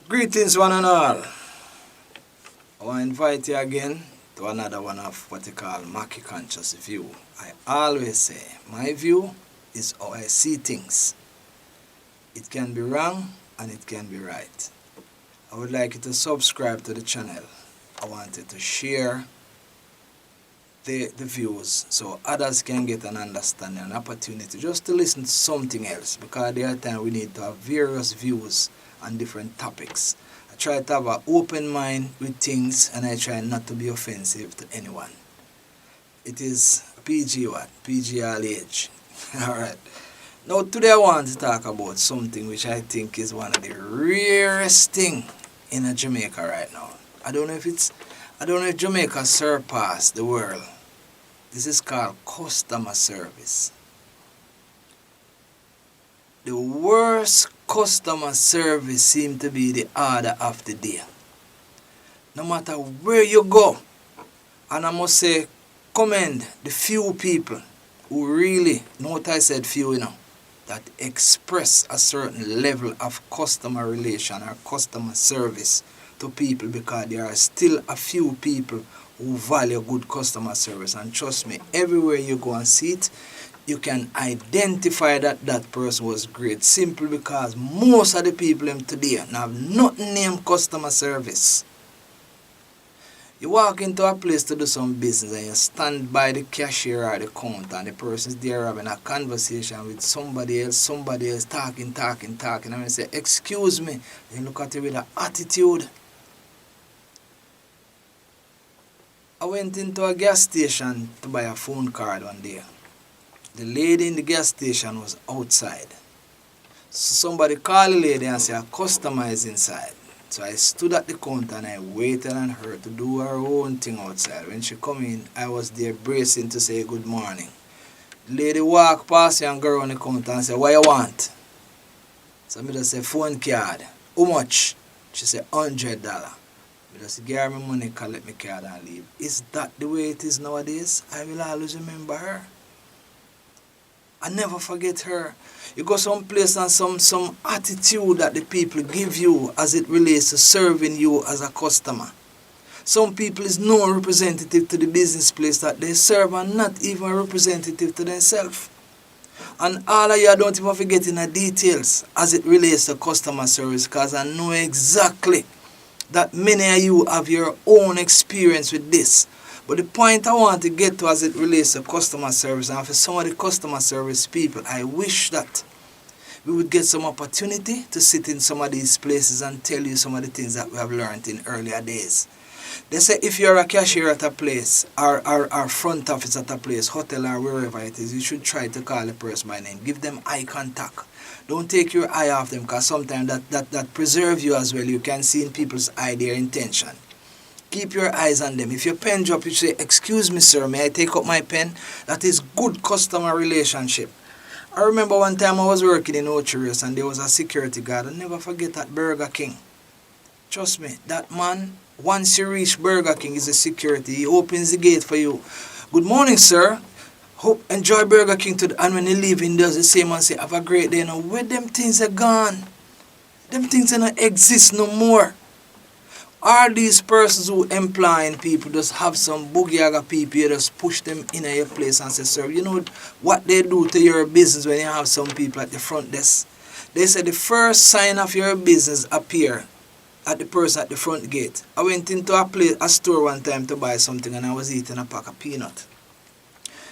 Greetings, one and all. I want to invite you again to another one of what you call Mackie conscious view. I always say my view is how I see things. It can be wrong and it can be right. I would like you to subscribe to the channel. I want you to share the views so others can get an understanding, an opportunity just to listen to something else, because there are times we need to have various views on different topics. I try to have an open mind with things, and I try not to be offensive to anyone. It is PG what? PG all age. Alright. Now today I want to talk about something which I think is one of the rarest thing in Jamaica right now. I don't know if Jamaica surpassed the world. This is called customer service. The worst customer service seems to be the order of the day. No matter where you go, and I must say, commend the few people who really, note I said few, that express a certain level of customer relation or customer service to people, because there are still a few people who value good customer service. And trust me, everywhere you go and see it, you can identify that that person was great, simply because most of the people today have nothing named customer service. You walk into a place to do some business and you stand by the cashier or the counter, and the person's there having a conversation with somebody else talking, and you say, excuse me, they look at you with an attitude. I went into a gas station to buy a phone card one day. The lady in the gas station was outside. So somebody called the lady and said, a customer is inside. So I stood at the counter and I waited on her to do her own thing outside. When she come in, I was there bracing to say good morning. The lady walked past the young girl on the counter and said, what you want? So I just said, phone card. How much? She said, $100. I just give her my money, collect my card and leave. Is that the way it is nowadays? I will always remember her. I never forget her. You go someplace and some attitude that the people give you as it relates to serving you as a customer. Some people is no representative to the business place that they serve, and not even a representative to themselves. And all of you don't even forget in the details as it relates to customer service, because I know exactly that many of you have your own experience with this. But the point I want to get to as it relates to customer service, and for some of the customer service people, I wish that we would get some opportunity to sit in some of these places and tell you some of the things that we have learned in earlier days. They say if you're a cashier at a place, or front office at a place, hotel or wherever it is, you should try to call the person by name. Give them eye contact. Don't take your eye off them, because sometimes that preserves you as well. You can see in people's eye their intention. Keep your eyes on them. If your pen drop, you say, excuse me sir, may I take up my pen? That is good customer relationship. I remember one time I was working in Poorest and there was a security guard. I'll never forget that Burger King. Trust me, that man, once you reach Burger King, is a security. He opens the gate for you. Good morning sir. Hope enjoy Burger King today. And when he leave, he does the same and say, have a great day. Now where them things are gone? Them things don't exist no more. Are these persons who employing people just have some boogie people, you just push them in your place and say, sir, you know what they do to your business when you have some people at the front desk? They say the first sign of your business appear at the person at the front gate. I went into a store one time to buy something and I was eating a pack of peanut.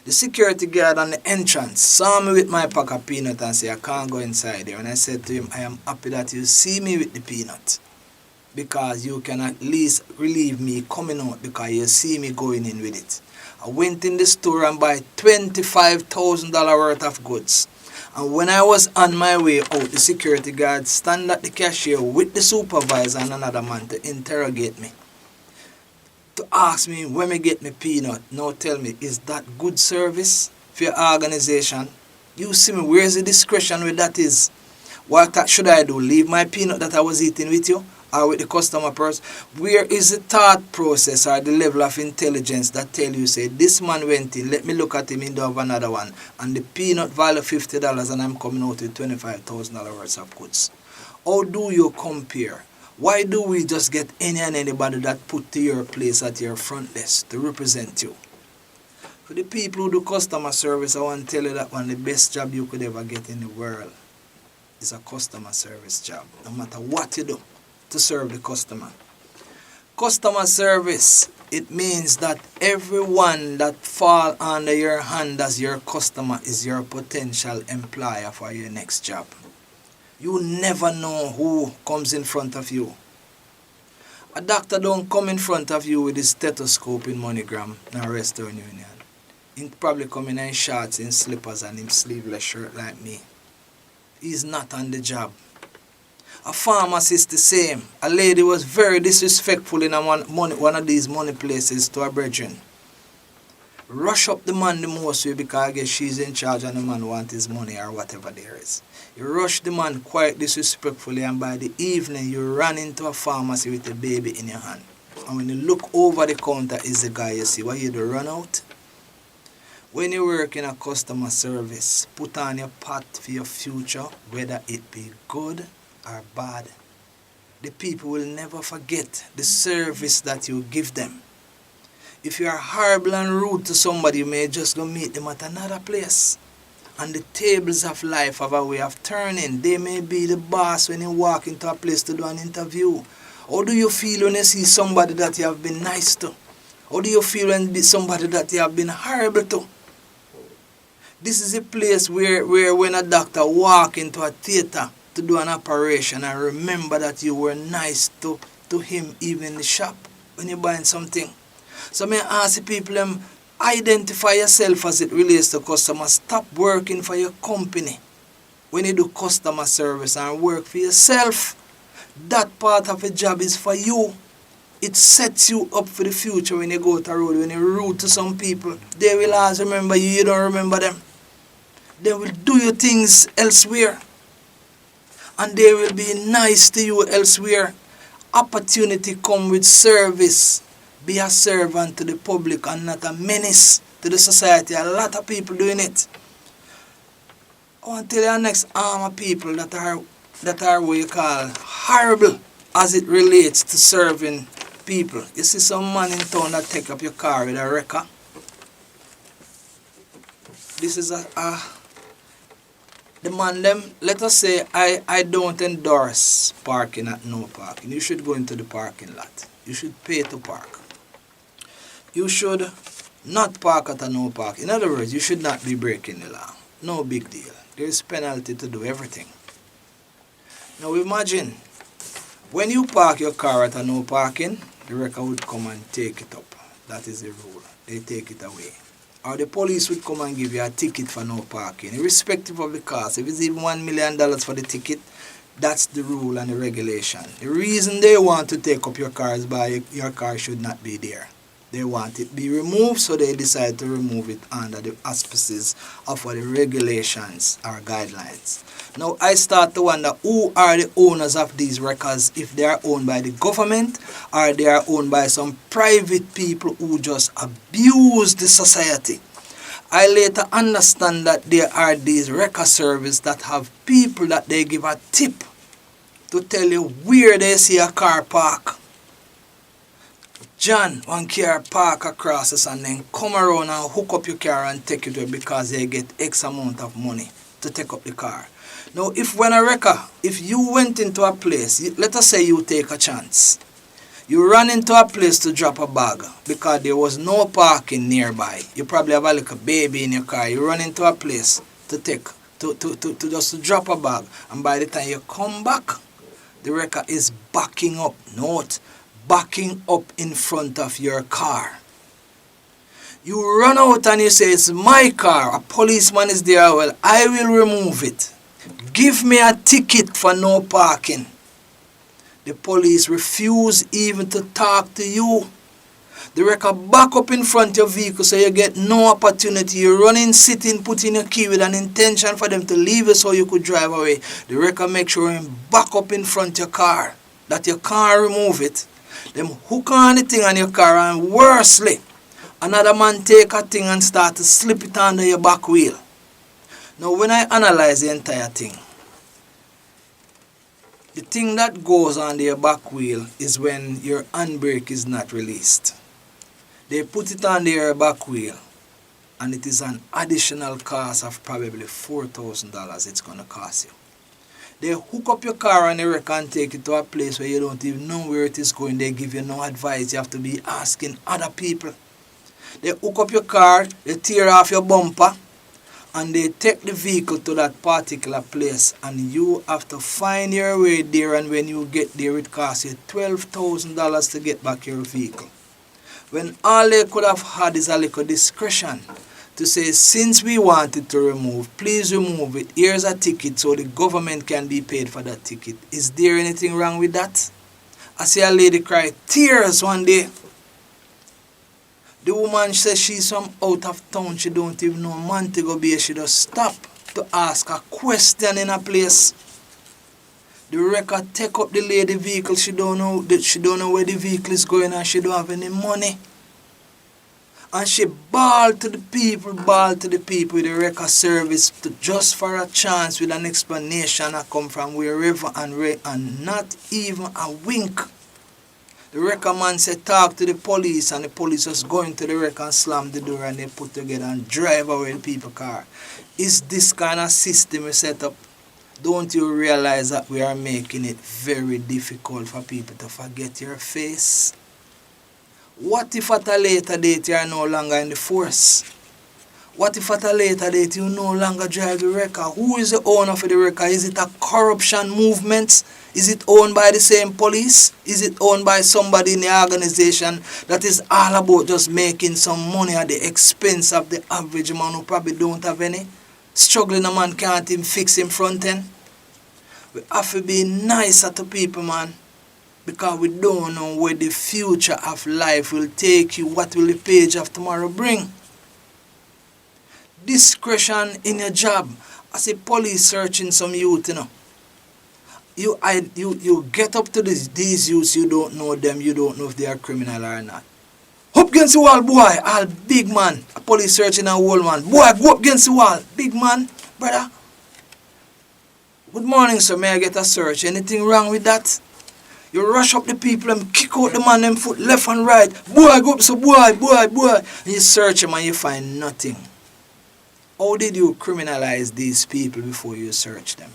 The security guard on the entrance saw me with my pack of peanut and said, I can't go inside there. And I said to him, I am happy that you see me with the peanut, because you can at least relieve me coming out, because you see me going in with it. I went in the store and buy $25,000 worth of goods. And when I was on my way out, the security guard stand at the cashier with the supervisor and another man to interrogate me, to ask me when me get me peanut. Now tell me, is that good service for your organization? You see me, where's the discretion with that is? What should I do? Leave my peanut that I was eating with you? Or with the customer person? Where is the thought process or the level of intelligence that tell you, say, this man went in, let me look at him, he do have another one, and the peanut value $50 and I'm coming out with $25,000 worth of goods? How do you compare? Why do we just get any and anybody that put to your place at your front desk to represent you? For the people who do customer service, I want to tell you that one of the best job you could ever get in the world is a customer service job. No matter what you do to serve the customer. Customer service, it means that everyone that fall under your hand as your customer is your potential employer for your next job. You never know who comes in front of you. A doctor don't come in front of you with his stethoscope in MoneyGram and Western Union. He probably come in shorts, in slippers and in sleeveless shirt like me. He's not on the job. A pharmacist the same. A lady was very disrespectful in one of these money places to her brethren. Rush up the man the most way because I guess she's in charge and the man wants his money or whatever there is. You rush the man quite disrespectfully, and by the evening you run into a pharmacy with a baby in your hand. And when you look over the counter is the guy you see. What you do, run out? When you work in a customer service, put on your pot for your future, whether it be good or bad. The people will never forget the service that you give them. If you are horrible and rude to somebody, you may just go meet them at another place. And the tables of life have a way of turning. They may be the boss when you walk into a place to do an interview. How do you feel when you see somebody that you have been nice to? How do you feel when you see somebody that you have been horrible to? This is a place where when a doctor walk into a theater to do an operation and remember that you were nice to him even in the shop when you're buying something. So may I ask the people, identify yourself as it relates to customers. Stop working for your company. When you do customer service and work for yourself, that part of the job is for you. It sets you up for the future when you go to the road. When you're rude to some people, they will always remember you, you don't remember them. They will do your things elsewhere. And they will be nice to you elsewhere. Opportunity come with service. Be a servant to the public and not a menace to the society. A lot of people doing it. I want to tell you our next arm of people that are what you call horrible as it relates to serving people. You see some man in town that take up your car with a wrecker. This is the man them, let us say I don't endorse parking at no parking. You should go into the parking lot. You should pay to park. You should not park at a no park. In other words, you should not be breaking the law. No big deal. There is penalty to do everything. Now imagine, when you park your car at a no parking, the wrecker would come and take it up. That is the rule. They take it away. Or the police would come and give you a ticket for no parking, irrespective of the cost. If it's even $1 million for the ticket, that's the rule and the regulation. The reason they want to take up your car is by your car should not be there. They want it be removed, so they decide to remove it under the auspices of the regulations or guidelines. Now I start to wonder, who are the owners of these records, if they are owned by the government or they are owned by some private people who just abuse the society. I later understand that there are these record services that have people that they give a tip to tell you where they see a car park. John, one car park across this and then come around and hook up your car and take it away because they get X amount of money to take up the car. Now, if you went into a place, let us say you take a chance. You run into a place to drop a bag because there was no parking nearby. You probably have a little baby in your car. You run into a place to just drop a bag. And by the time you come back, the wrecker is backing up. Note, backing up in front of your car. You run out and you say, it's my car. A policeman is there. Well, I will remove it. Give me a ticket for no parking. The police refuse even to talk to you. The wrecker back up in front of your vehicle so you get no opportunity. You run in, sitting, put in your key with an intention for them to leave you so you could drive away. The wrecker make sure him back up in front of your car, that you can't remove it. Them hook on the thing on your car and worsely, another man take a thing and start to slip it under your back wheel. Now when I analyze the entire thing, The thing that goes on your back wheel is when your handbrake is not released. They put it on their back wheel, and it is an additional cost of probably $4,000 it's going to cost you. They hook up your car and they can take it to a place where you don't even know where it is going. They give you no advice. You have to be asking other people. They hook up your car, they tear off your bumper, and they take the vehicle to that particular place, and you have to find your way there, and when you get there it costs you $12,000 to get back your vehicle. When all they could have had is a little discretion to say, since we wanted to remove, please remove it. Here's a ticket so the government can be paid for that ticket. Is there anything wrong with that? I see a lady cry tears one day. The woman says she's from out of town. She don't even know Montego Bay. She just stop to ask a question in a place. The wrecker take up the lady vehicle. She don't know where the vehicle is going, and she don't have any money. And she bawled to the people with the wrecker service just for a chance with an explanation. I come from wherever and not even a wink. The wrecker man said talk to the police, and the police was going to the wrecker and slam the door, and they put together and drive away the people's car. Is this kind of system we set up? Don't you realize that we are making it very difficult for people to forget your face? What if at a later date you are no longer in the force? What if at a later date you no longer drive the wrecker? Who is the owner for the wrecker? Is it a corruption movement? Is it owned by the same police? Is it owned by somebody in the organization that is all about just making some money at the expense of the average man who probably don't have any? Struggling a man can't even fix him front end. We have to be nicer to people, man. Because we don't know where the future of life will take you. What will the page of tomorrow bring? Discretion in your job. I see police searching some youth, you know. You get up to these youths, you don't know them, you don't know if they are criminal or not. Up against the wall, boy, all big man. A police searching a whole man. Boy, go up against the wall. Big man, brother. Good morning, sir. May I get a search? Anything wrong with that? You rush up the people and kick out the man them foot left and right. Boy, go up, so boy. And you search them and you find nothing. How did you criminalize these people before you search them?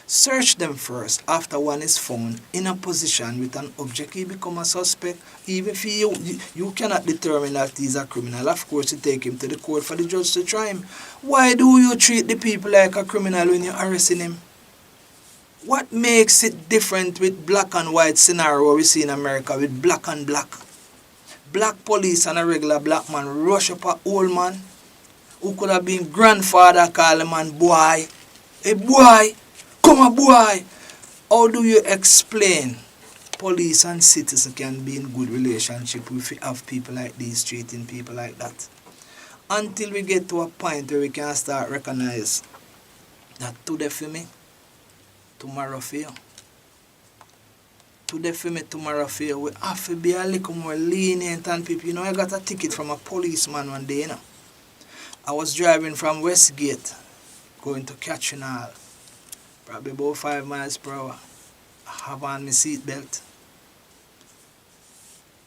Search them first. After one is found in a position with an object, he become a suspect. Even if you cannot determine that he's a criminal, of course you take him to the court for the judge to try him. Why do you treat the people like a criminal when you're arresting him? What makes it different with black and white scenario we see in America with black and black? Black police and a regular black man rush up a old man who could have been grandfather, call a man boy. Hey boy, come on boy. How do you explain police and citizens can be in good relationship if we have people like these treating people like that? Until we get to a point where we can start recognize that today for me, tomorrow for you. Today for me, tomorrow for you. We have to be a little more lenient on people. You know, I got a ticket from a policeman one day, you know. I was driving from Westgate, going to Kitchener, probably about 5 miles per hour. I have on my seat belt.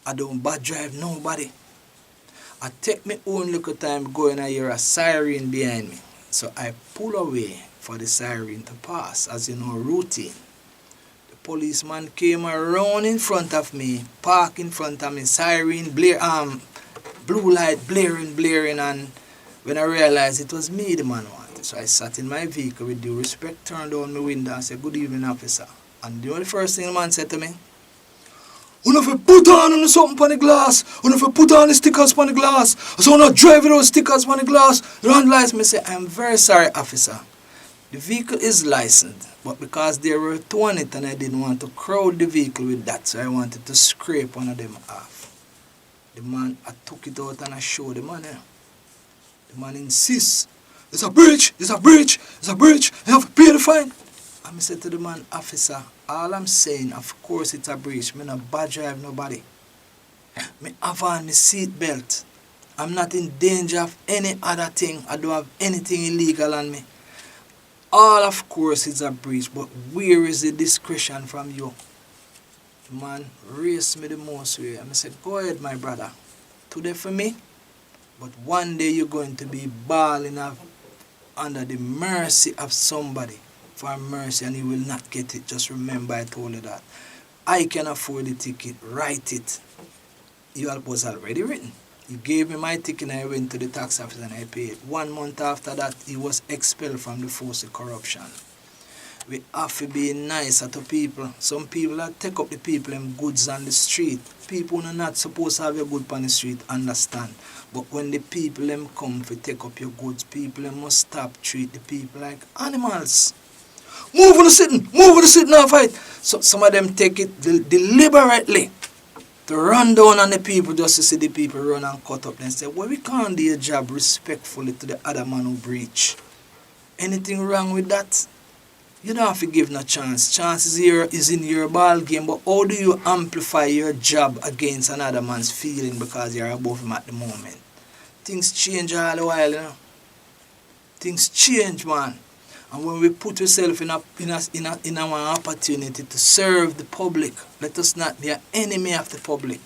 I don't bad drive nobody. I take my own little time going and hear a siren behind me. So I pull away for the siren to pass, as you know, routine. The policeman came around in front of me, parked in front of me, siren, blue light blaring, and when I realized it was me the man wanted, so I sat in my vehicle with due respect, turned down my window and said, "Good evening, officer." And the only first thing the man said to me, "You have to put on something on the glass. You have to put on the stickers on the glass. So not drive with those stickers on the glass. You don't license." Me say, "I'm very sorry, officer. The vehicle is licensed, but because they were towing it and I didn't want to crowd the vehicle with that, so I wanted to scrape one of them off." The man, I took it out and I showed the man. The man insists, "It's a breach, it's a breach, it's a breach. You have to pay the fine." And I said to the man, "Officer, all I'm saying, of course it's a breach. I'm not bad drive nobody. I have on my seat belt. I'm not in danger of any other thing. I don't have anything illegal on me. all of course is a breach, but where is the discretion from you? Man, race me the most way. I say, go ahead, my brother. Today for me, but one day you're going to be balling up under the mercy of somebody for mercy, and you will not get it. Just remember I told you that. I can afford the ticket, write it. You was already written. You gave me my ticket and I went to the tax office and I paid. 1 month after that, he was expelled from the force of corruption. We have to be nicer to people. Some people that take up the people and goods on the street. People who are not supposed to have your goods on the street, understand. But when the people them come to take up your goods, people them must stop treat the people like animals. Move on the sitting now fight. So some of them take it deliberately to run down on the people just to see the people run and cut up and say, well, we can't do your job respectfully to the other man who breach. Anything wrong with that? You don't have to give no chance. Chance is in your ball game, but how do you amplify your job against another man's feeling because you're above him at the moment? Things change all the while, you know. Things change, man. And when we put ourselves in an opportunity to serve the public, let us not be an enemy of the public.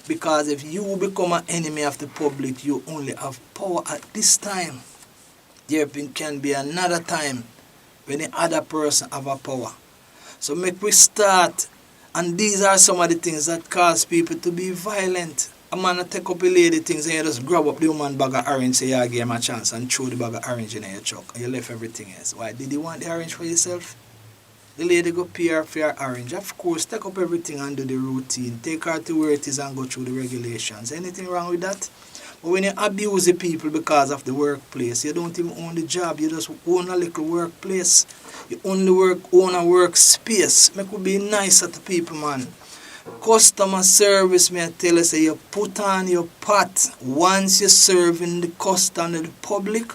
Because if you become an enemy of the public, you only have power at this time. There can be another time when the other person have a power. So make we start, and these are some of the things that cause people to be violent. A man take up a lady things and you just grab up the woman bag of orange, say you give him a chance and throw the bag of orange in your truck and you left everything else. Why? Did you want the orange for yourself? The lady go pay her for her orange. Of course, take up everything and do the routine. Take her to where it is and go through the regulations. Anything wrong with that? But when you abuse the people because of the workplace, you don't even own the job, you just own a little workplace. You own a workspace. Make it be nicer to people, man. Customer service, may I tell you, say you put on your pot. Once you're serving the customer, the public,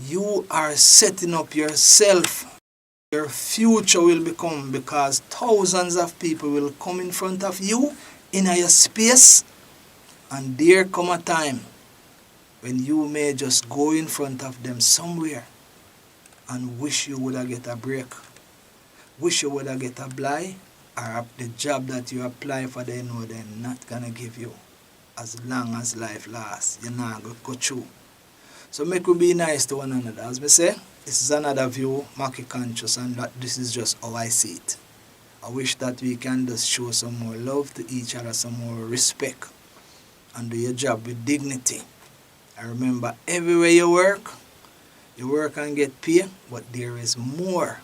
you are setting up yourself. Your future will become, because thousands of people will come in front of you in your space, and there come a time when you may just go in front of them somewhere and wish you would have get a break, wish you would have get a blind, or the job that you apply for, they know they're not gonna give you. As long as life lasts, you're not gonna go through. So make we be nice to one another. As we say, this is another view, Mackie conscious, and that this is just how I see it. I wish that we can just show some more love to each other, some more respect, and do your job with dignity. And remember, everywhere you work and get paid, but there is more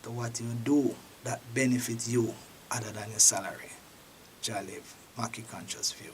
to what you do that benefits you other than your salary. Jah live, Mackie conscious view.